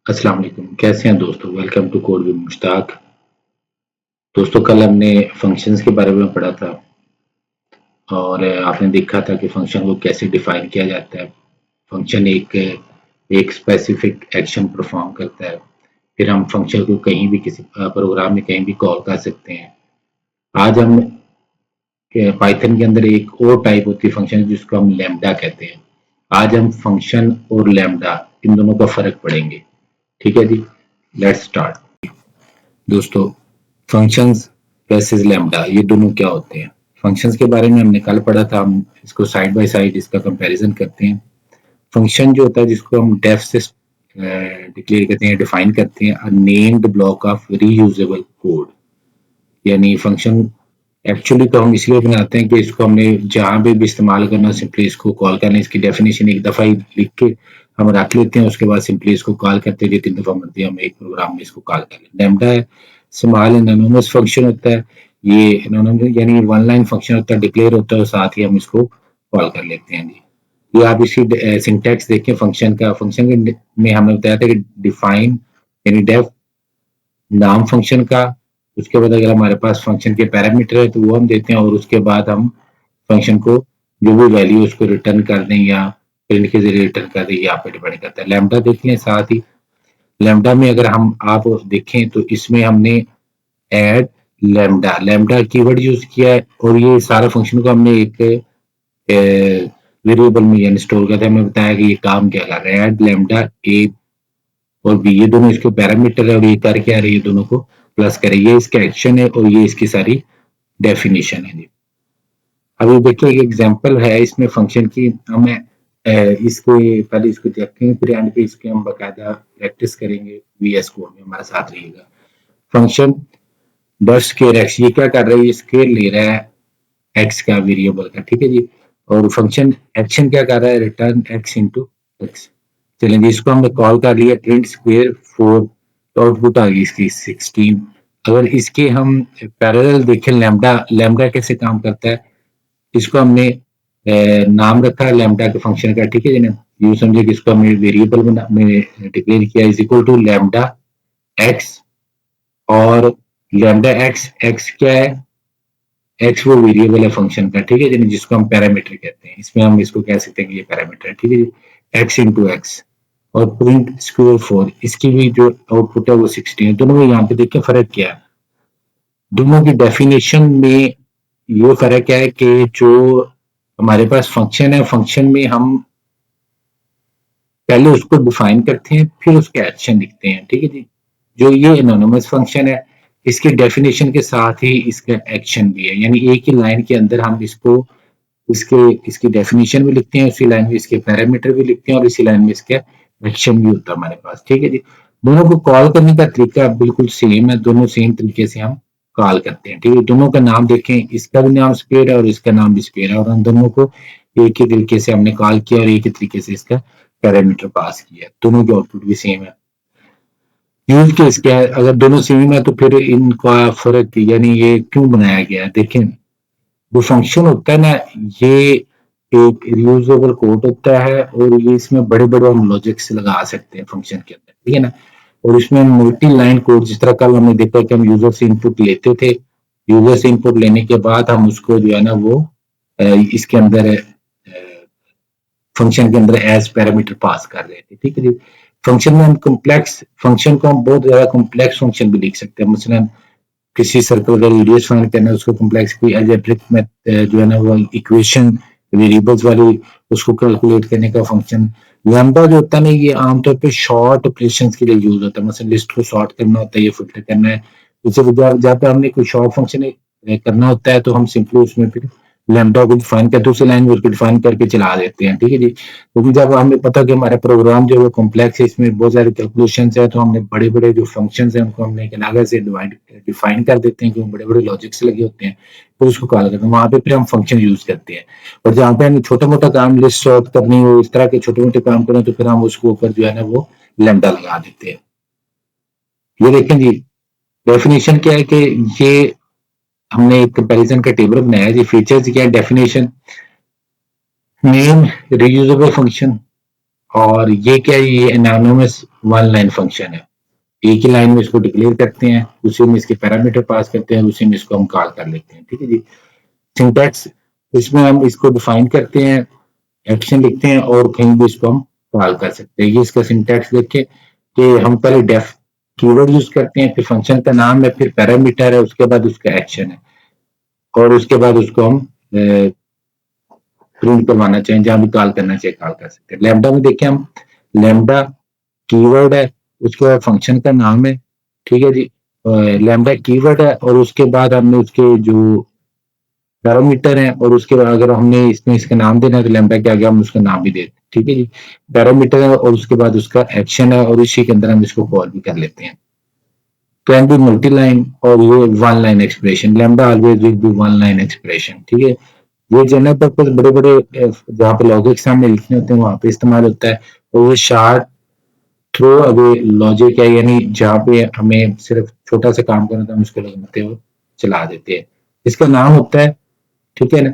अस्सलाम वालेकुम, कैसे हैं दोस्तों? Welcome to code with Mushtaq. दोस्तों, कल हमने फंक्शंस के बारे में पढ़ा था और आपने देखा था कि फंक्शन को कैसे डिफाइन किया जाता है। फंक्शन एक एक स्पेसिफिक एक्शन परफॉर्म करता है। फिर हम फंक्शन को कहीं भी किसी प्रोग्राम में कहीं भी कॉल कर सकते हैं। आज हम पाइथन के अंदर एक और टाइप होती है फंक्शन जिसको हम लैम्बडा कहते हैं। आज हम फंक्शन और लैम्बडा इन दोनों का फर्क पढ़ेंगे। ठीक है जी, लेट्स स्टार्ट। दोस्तों, फंक्शंस वर्सेस लैम्बडा ये दोनों क्या होते हैं? फंक्शंस के बारे में हमने कल पढ़ा था। हम इसको साइड बाय साइड इसका कंपैरिजन करते हैं। फंक्शन जो होता है जिसको हम डेफ से डिक्लेयर करते हैं, डिफाइन करते हैं, अ named block of reusable code. यानी फंक्शन एक्चुअली तो हम इसलिए बनाते हैं कि इसको हमने जहां पे भी इस्तेमाल करना, सिंपली इसको कॉल करना। इसकी डेफिनेशन एक दफा ही लिख के हम रख लेते हैं, उसके बाद सिंपली इसको कॉल करते हैं। जितनी दफा मर्जी हम एक प्रोग्राम में इसको कॉल कर लें। लैम्बडा है, स्मॉल एनोनिमस फंक्शन होता है। ये एनोनिमस यानी वन लाइन फंक्शन होता है, डिक्लेयर होता है और साथ ही हम इसको कॉल कर लेते हैं जी। ये आप इसी सिंटैक्स देखें फंक्शन का। फंक्शन में हमने बताया था कि डिफाइन यानी डेफ नाम फंक्शन का। उसके बाद अगर हमारे पास फंक्शन के पैरामीटर है तो वो हम देते हैं और उसके बाद हम फंक्शन को जो भी वैल्यू उसको रिटर्न कर दें या प्रिंट के जरिए रिटर्न कर दें, ये आप पे डिपेंड करता है। लैम्बडा देख लें साथ ही। लैम्बडा में अगर हम आप देखें तो इसमें हमने add lambda lambda keyword use किया है और ये सारा फंक्शन को हमने एक वेरिएबल में यानी स्टोर करते हैं। हमें बताया कि ये काम क्या कर रहा है। ऐड लैम्बडा ए और बी ये दोनों इसके पैरामीटर है और ये कर क्या रही है, दोनों को प्लस करे। ये इसका एक्शन है और ये इसकी सारी डेफिनेशन है। अभी देखिए एक एग्जांपल है इसमें फंक्शन की। हमें इसके पहले इसको देखेंगे, फिर एंड पे इसके हम बाकायदा प्रैक्टिस करेंगे। वीएस कोड में हमारे साथ रहिएगा। फंक्शन डॉट स्क्वायर एक्स, ये क्या कर रहा है? ये स्क्वायर ले रहा है एक्स का, वेरिएबल का। ठीक है जी। और फंक्शन एक्शन क्या कर रहा है? Return x into x. चलेंगे, इसको हमने कॉल कर लिया प्रिंट स्क्वायर 4, तो आउटपुट आ गई इसकी 16। अगर इसके हम पैरेलल देखें, लैम्बडा लैम्बडा कैसे काम करता है, इसको हमने नाम रखा है लैम्बडा के फंक्शन का। ठीक है जी ना। यूं समझे कि इसको हमने वेरिएबल में डिक्लेयर किया is equal to lambda x. और लैम्बडा एक्स एक्स क्या है? एक्स वो वेरिएबल है फंक्शन का। ठीक है जी, जिसको हम पैरामीटर कहते हैं। इसमें हम इसको कह सकते हैं कि ये पैरामीटर है। ठीक है जी, एक्स इंटू एक्स। और प्रिंट स्क्वायर 4, इसकी भी जो आउटपुट है वो 16 है। दोनों में यहाँ पे देखिए फर्क क्या है। दोनों की डेफिनेशन में ये फर्क है कि जो हमारे पास फंक्शन है, फंक्शन में हम पहले उसको डिफाइन करते हैं, फिर उसके एक्शन लिखते हैं। ठीक है जी। जो ये एनोनिमस फंक्शन है, इसके डेफिनेशन के साथ ही इसका एक्शन भी है। यानी एक ही लाइन के अंदर हम इसको इसके इसकी डेफिनेशन भी लिखते हैं, उसी लाइन में इसके पैरामीटर भी लिखते हैं और इसी लाइन में इसका एक्शन भी होता है हमारे पास। ठीक है जी। दोनों को कॉल करने का तरीका बिल्कुल सेम है। दोनों सेम तरीके से हम कॉल करते हैं। ठीक है, दोनों का नाम देखें, इसका भी नाम स्क्वायर है और इसका नाम भी स्क्वायर है और हम दोनों को एक ही तरीके से हमने कॉल किया और एक ही तरीके से इसका पैरामीटर पास किया। दोनों की आउटपुट भी सेम है। यूज केस क्या है? अगर दोनों सेम है तो फिर इनका फर्क यानी ये क्यों बनाया गया है? देखें, जो फंक्शन होता है ना, ये एक रियूजेबल कोड होता है और ये इसमें बड़े बड़े हम लॉजिक्स लगा सकते हैं फंक्शन के अंदर। ठीक है ना। और इसमें मल्टी लाइन कोड, जिस तरह कल हमने देखा कि हम यूजर से इनपुट लेते थे, यूजर से इनपुट लेने के बाद हम उसको जो है ना वो इसके अंदर फंक्शन के अंदर एज पैरामीटर पास कर रहे थे। ठीक है जी। फंक्शन में हम कॉम्प्लेक्स फंक्शन को हम बहुत ज्यादा कॉम्प्लेक्स फंक्शन भी लिख सकते हैं। मसलन किसी सर्कल का रेडियस फाइंड करना है, उसको कॉम्प्लेक्स कोई अलजेब्रिक में जो है ना वो इक्वेशन वेरिएबल्स वाली उसको कैलकुलेट करने का फंक्शन। लैम्बडा जो होता है ना, ये आमतौर पे शॉर्ट ऑपरेशंस के लिए यूज होता है। मतलब लिस्ट को शॉर्ट करना होता है, ये फिल्टर करना है। उससे जहाँ पे हमने कोई शॉर्ट फंक्शन करना होता है तो हम सिंपली उसमें फिर लैम्बडा को डिफाइन करते हैं, उसी लाइन में उसको डिफाइन करके चला देते हैं। ठीक है जी। क्योंकि जब हमें पता कि हमारा प्रोग्राम जो है कॉम्प्लेक्स है, इसमें बहुत सारे कैलकुलेशन है, तो हमने बड़े बड़े जो फंक्शन है उनको हमने एक अलग से डिफाइन कर देते हैं, क्योंकि बड़े बड़े लॉजिक्स लगे होते हैं, तो उसको कॉल करते हैं। वहां पे फिर हम फंक्शन यूज करते हैं। और जहाँ पे हमें छोटा मोटा काम लिस्ट सॉर्ट करनी हो, इस तरह के छोटे मोटे काम करें, तो फिर हम उसको ऊपर जो है ना वो लैम्बडा लगा देते हैं। ये देखें जी, डेफिनेशन क्या है कि ये हमने एक कंपैरिजन का टेबल बनाया है। जी फीचर्स क्या है? डेफिनेशन, नेम, रियूजेबल फंक्शन, और ये क्या है, ये एनोनिमस वन लाइन फंक्शन है। एक ही लाइन में इसको डिक्लेयर करते हैं, उसी में इसके पैरामीटर पास करते हैं, उसी में इसको हम कॉल कर लेते हैं। ठीक है जी। सिंटैक्स, इसमें हम इसको डिफाइन करते हैं, एक्शन लिखते हैं और कहीं भी इसको हम कॉल कर सकते हैं। ये इसका सिंटैक्स देखें कि हम पहले डेफ कीवर्ड यूज करते हैं, फिर फंक्शन का नाम है, फिर पैरामीटर है, उसके बाद उसका एक्शन है और उसके बाद उसको हम प्रिंट करवाना चाहें, जहां भी कॉल करना चाहिए कॉल कर सकते हैं। लैम्डा में देखें हम, लैम्डा कीवर्ड है, उसके बाद फंक्शन का नाम है। ठीक है जी। लैम्डा कीवर्ड है और उसके बाद हमने उसके जो पैरामीटर है और उसके बाद अगर हमने इसमें इसका नाम देना है तो लैम्डा के आगे हम उसका नाम भी देते हैं। ठीक है जी। पैरामीटर है और उसके बाद उसका एक्शन है और इसी के अंदर हम इसको कॉल भी कर लेते हैं। कैन बी मल्टी लाइन और ये one line expression, lambda always will be one line expression. ठीक है। ये जनरल पर्पस बड़े बड़े जहाँ पे लॉजिक सामने लिखने होते हैं वहां पे इस्तेमाल होता है। और वो शार्ट थ्रो अवे लॉजिक है, यानी जहाँ पे हमें सिर्फ छोटा सा काम करना था हम उसको लगाते हो चला देते हैं। इसका नाम होता है, ठीक है ना,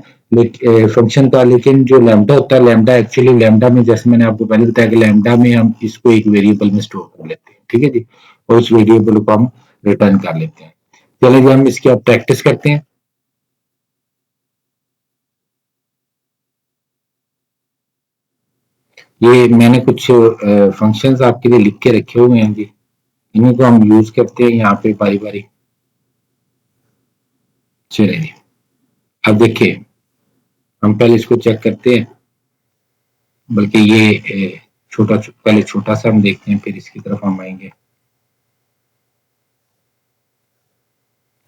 फंक्शन का। लेकिन जो लैम्डा होता है, लैम्डा एक्चुअली लैम्डा में जैसे मैंने आपको पहले बताया कि लैम्डा में हम इसको एक वेरिएबल में स्टोर कर लेते हैं। ठीक है जी। और उस वेरिएबल को हम रिटर्न कर लेते हैं। चलिए हम इसकी अब प्रैक्टिस करते हैं। ये मैंने कुछ फंक्शंस आपके लिए लिख के रखे हुए हैं जी, इन्हीं को हम यूज करते हैं यहाँ पे बारी बारी। चलिए जी, अब देखिए हम पहले इसको चेक करते हैं, बल्कि ये छोटा पहले छोटा सा हम देखते हैं, फिर इसकी तरफ हम आएंगे।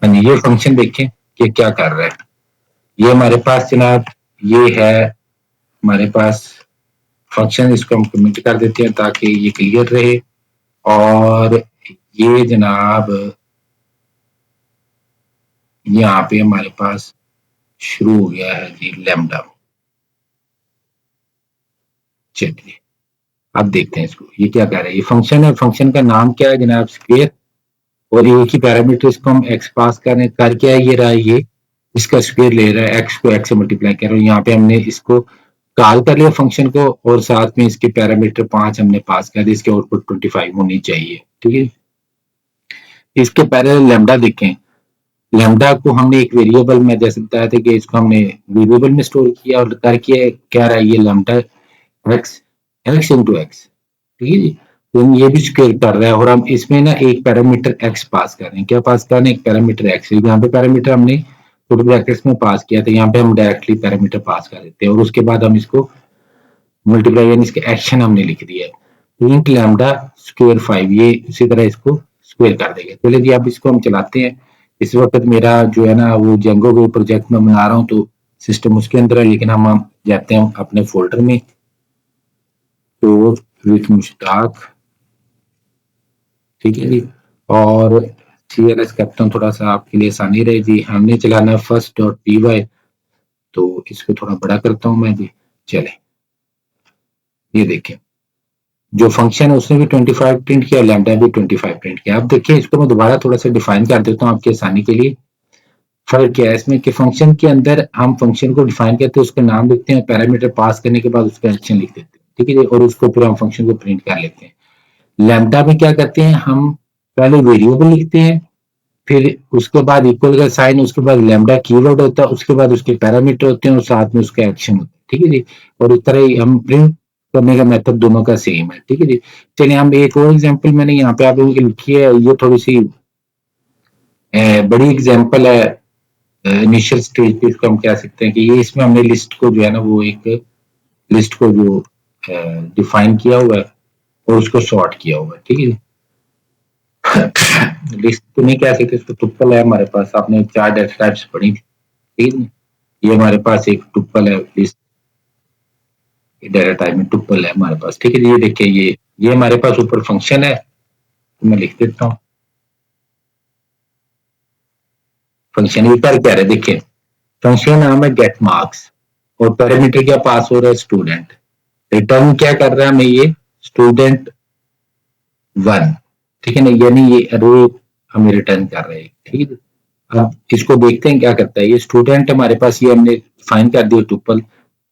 हाँ जी, ये फंक्शन देखें कि क्या कर रहा है। ये हमारे पास जनाब, ये है हमारे पास फंक्शन, इसको हम कमेंट कर देते हैं ताकि ये क्लियर रहे। और ये जनाब यहाँ पे हमारे पास शुरू हो गया है जी लैम्डा। चलिए अब देखते हैं इसको, ये क्या कह रहा है। ये फंक्शन है, फंक्शन का नाम क्या है जनाब, स्क्वेयर। और एक ही पैरामीटर इसको हम एक्स पास कर क्या है, ये रहा, ये इसका स्क्वेयर ले रहा है, एक्स को एक्स से मल्टीप्लाई कर रहा है। यहाँ पे हमने इसको कॉल कर लिया फंक्शन को और साथ में इसके पैरामीटर 5 हमने पास कर दिए, इसके आउटपुट 25 होनी चाहिए। ठीक है। इसके पहले लैम्डा देखें, लैम्डा को हमने एक वेरिएबल में जैसे बताया था कि इसको हमने वेरिएबल में स्टोर किया और कर किया क्या रहा है, ये lambda x x into x. ठीक है जी। तो हम ये भी स्क्वेयर कर रहा है और हम इसमें ना एक पैरामीटर एक्स पास कर रहे हैं। क्या पास कर रहे हैं, एक पैरामीटर एक्स। यहाँ पे पैरामीटर हमने फुट ब्रैकेट्स में पास किया था, यहाँ पे हम डायरेक्टली पैरामीटर पास कर देते हैं और उसके बाद हम इसको मल्टीप्लाई यानी इसके एक्शन हमने लिख दिया है, इंट लैम्डा स्क्वेयर 5। ये इसी तरह इसको स्क्वेयर कर देंगे। चलिए जी, अब इसको हम चलाते हैं। इस वक्त मेरा जो है ना वो जेंगो को प्रोजेक्ट में बना रहा हूँ तो सिस्टम उसके अंदर है, लेकिन हम जाते हैं अपने फोल्डर में, तो विथ मुश्ताक। ठीक है जी। और CLS करता हूँ थोड़ा सा आपके लिए आसानी रहे जी। हमने चलाना है फर्स्ट डॉट py, तो इसको थोड़ा बड़ा करता हूँ मैं जी। चले, ये देखें जो फंक्शन है उसने भी 25 प्रिंट किया, लैम्डा भी 25 प्रिंट किया। अब देखिए इसको मैं दोबारा थोड़ा सा डिफाइन कर देता हूँ आपकी आसानी के लिए। फर्क क्या है इसमें कि फंक्शन के अंदर हम फंक्शन को डिफाइन करते हैं, उसका नाम लिखते हैं, पैरामीटर पास करने के बाद उसका एक्शन लिख देते हैं। ठीक है जी। और उसको फिर हम फंक्शन को प्रिंट कर लेते हैं। लैम्डा में क्या करते हैं, हम पहले वेरिएबल लिखते हैं, फिर उसके बाद इक्वल का साइन, उसके बाद लैम्डा कीवर्ड होता है, उसके बाद उसके पैरामीटर होते हैं और साथ में उसका एक्शन होता है। ठीक है जी। और इस तरह ही हम प्रिंट करने का मेथड दोनों का सेम है। ठीक है जी। चलिए हम एक और एग्जांपल मैंने यहाँ पे आप लोगों की लिखी है, ये थोड़ी सी बड़ी एग्जांपल है। इनिशियल स्टेज पे इसको हम कह सकते हैं कि ये इसमें हमने लिस्ट को जो है ना वो एक लिस्ट को जो डिफाइन किया हुआ है और उसको सॉर्ट किया हुआ है। ठीक है जी। लिस्ट तो नहीं कह सकते, इसको टुप्पल है हमारे पास, आपने 4 डेटा टाइप्स पढ़ी। ठीक है। ये हमारे पास एक टुप्पल है, लिस्ट डेटा टाइप में टुप्पल है हमारे पास। ठीक है जी। ये देखिए ये हमारे पास ऊपर फंक्शन है, तो मैं लिख देता हूँ फंक्शन। ये कर क्या रहा है देखिए, फंक्शन नाम है गेट मार्क्स और पैरामीटर क्या पास हो रहा है, स्टूडेंट। रिटर्न क्या कर रहा है हमें, ये स्टूडेंट 1। ठीक है ना, यानी ये रो हमें रिटर्न कर रहे हैं। ठीक है। अब इसको देखते हैं क्या करता है। ये स्टूडेंट हमारे पास, ये हमने फाइन कर दिया टुपल,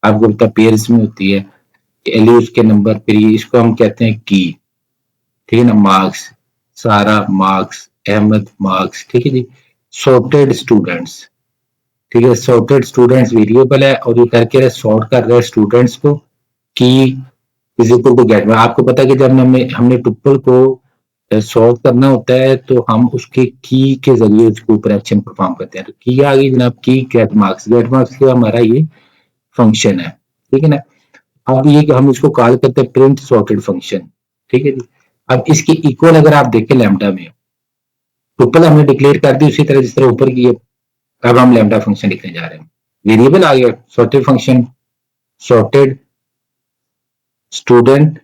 आपको पता पेयर्स में होती है। एलियूज के नंबर, फिर इसको हम कहते हैं की, ठीक है ना, मार्क्स, सारा मार्क्स, अहमद मार्क्स, ठीक है जी। सॉर्टेड स्टूडेंट्स, ठीक है, सॉर्टेड स्टूडेंट्स वेरिएबल है और ये करके सॉर्ट कर रहे हैं स्टूडेंट्स को, की इज इक्वल टू गेट में। आपको पता है कि जब हमने टुपल को सॉर्ट करना होता है तो हम उसके की के जरिए उसके ऊपर एक्शन परफॉर्म करते हैं। तो की आ गई जनाब, की गेट मार्क्स, गेट मार्क्स का हमारा ये फंक्शन है, ठीक है ना। अब ये कि हम इसको कॉल करते हैं प्रिंट सॉर्टेड फंक्शन, ठीक है जी। अब इसके इक्वल अगर आप देखें लैम्डा में, टुपल हमने डिक्लेयर कर दी उसी तरह जिस तरह ऊपर की है। अब हम लैम्डा फंक्शन लिखने जा रहे हैं, वेरिएबल आ गया सॉर्टेड फंक्शन, सॉर्टेड स्टूडेंट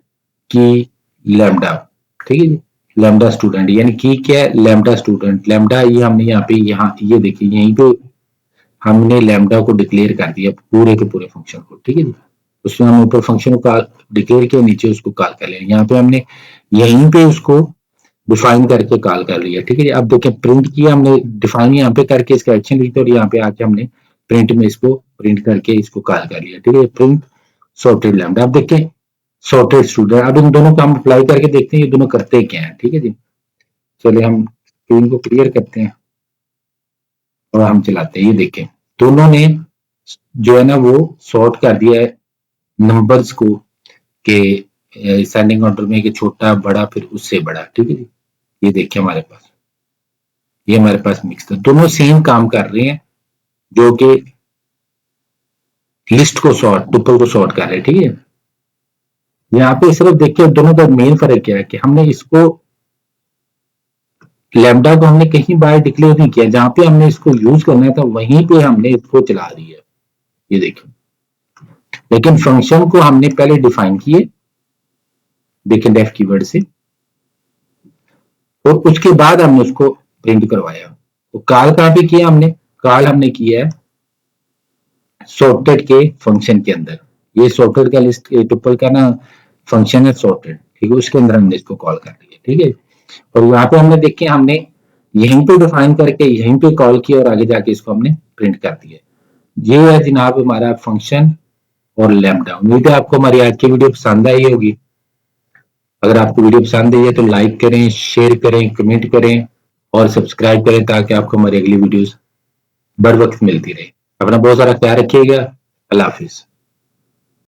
की लैम्डा, ठीक है जी। लैम्डा स्टूडेंट यानी कि क्या है, लैम्डा स्टूडेंट, लैम्डा ये हमने यहाँ पे, यहाँ ये देखिए यहीं पे हमने लैम्डा को डिक्लेयर कर दिया पूरे के पूरे फंक्शन को, ठीक है जी। उसमें हम ऊपर फंक्शन को डिक्लेयर किया, नीचे उसको कॉल कर लिया, यहाँ पे हमने यहीं पे उसको डिफाइन करके कॉल कर लिया, ठीक है जी। अब देखें प्रिंट किया हमने, डिफाइन यहाँ पे करके इसका एक्शन लिखा और यहाँ पे आके हमने प्रिंट में इसको प्रिंट करके इसको कॉल कर लिया, ठीक है। प्रिंट सॉर्टेड लैम्डा, अब देखें सॉर्टेड स्टूडेंट, अब इन दोनों को हम अप्लाई करके देखते हैं ये दोनों करते क्या है, ठीक है जी। चलिए हम स्क्रीन को क्लियर करते हैं और हम चलाते हैं, ये देखें दोनों ने जो है ना वो सॉर्ट कर दिया है नंबर्स को के असेंडिंग ऑर्डर में, कि छोटा बड़ा फिर उससे बड़ा, ठीक है जी। ये देखिए हमारे पास, ये हमारे पास मिक्स है, दोनों सेम काम कर रहे हैं जो कि लिस्ट को सॉर्ट, टुपल को सॉर्ट कर रहे हैं, ठीक है। यहाँ पे सिर्फ देखिए दोनों का मेन फर्क क्या है कि हमने इसको लैम्डा को हमने कहीं बाहर डिक्लेयर नहीं किया, जहां पे हमने इसको यूज करना था वहीं पे हमने इसको चला दिया, ये देखिए। लेकिन फंक्शन को हमने पहले डिफाइन किए, देखिए डेफ कीवर्ड से, और उसके बाद हमने उसको प्रिंट करवाया। तो कॉल कहां पे किया हमने, कॉल हमने किया है सॉर्टेड के फंक्शन के अंदर। ये सॉर्टेड का लिस्ट टुपल का ना फंक्शन है सॉर्टेड, ठीक है, उसके अंदर हमने इसको कॉल कर दिया, ठीक है। और यहाँ पे हमने देखिए हमने यहीं पे डिफाइन करके यहीं पे कॉल किया और आगे जाके इसको हमने प्रिंट कर दिया। ये है जनाब हमारा फंक्शन और लैम्डा। उम्मीद है आपको हमारी आज की वीडियो पसंद आई होगी। अगर आपको वीडियो पसंद आई है तो लाइक करें, शेयर करें, कमेंट करें और सब्सक्राइब करें ताकि आपको हमारी अगली वीडियोस बर वक्त मिलती रहे। अपना बहुत सारा ख्याल रखिएगा। अल्लाह हाफिज।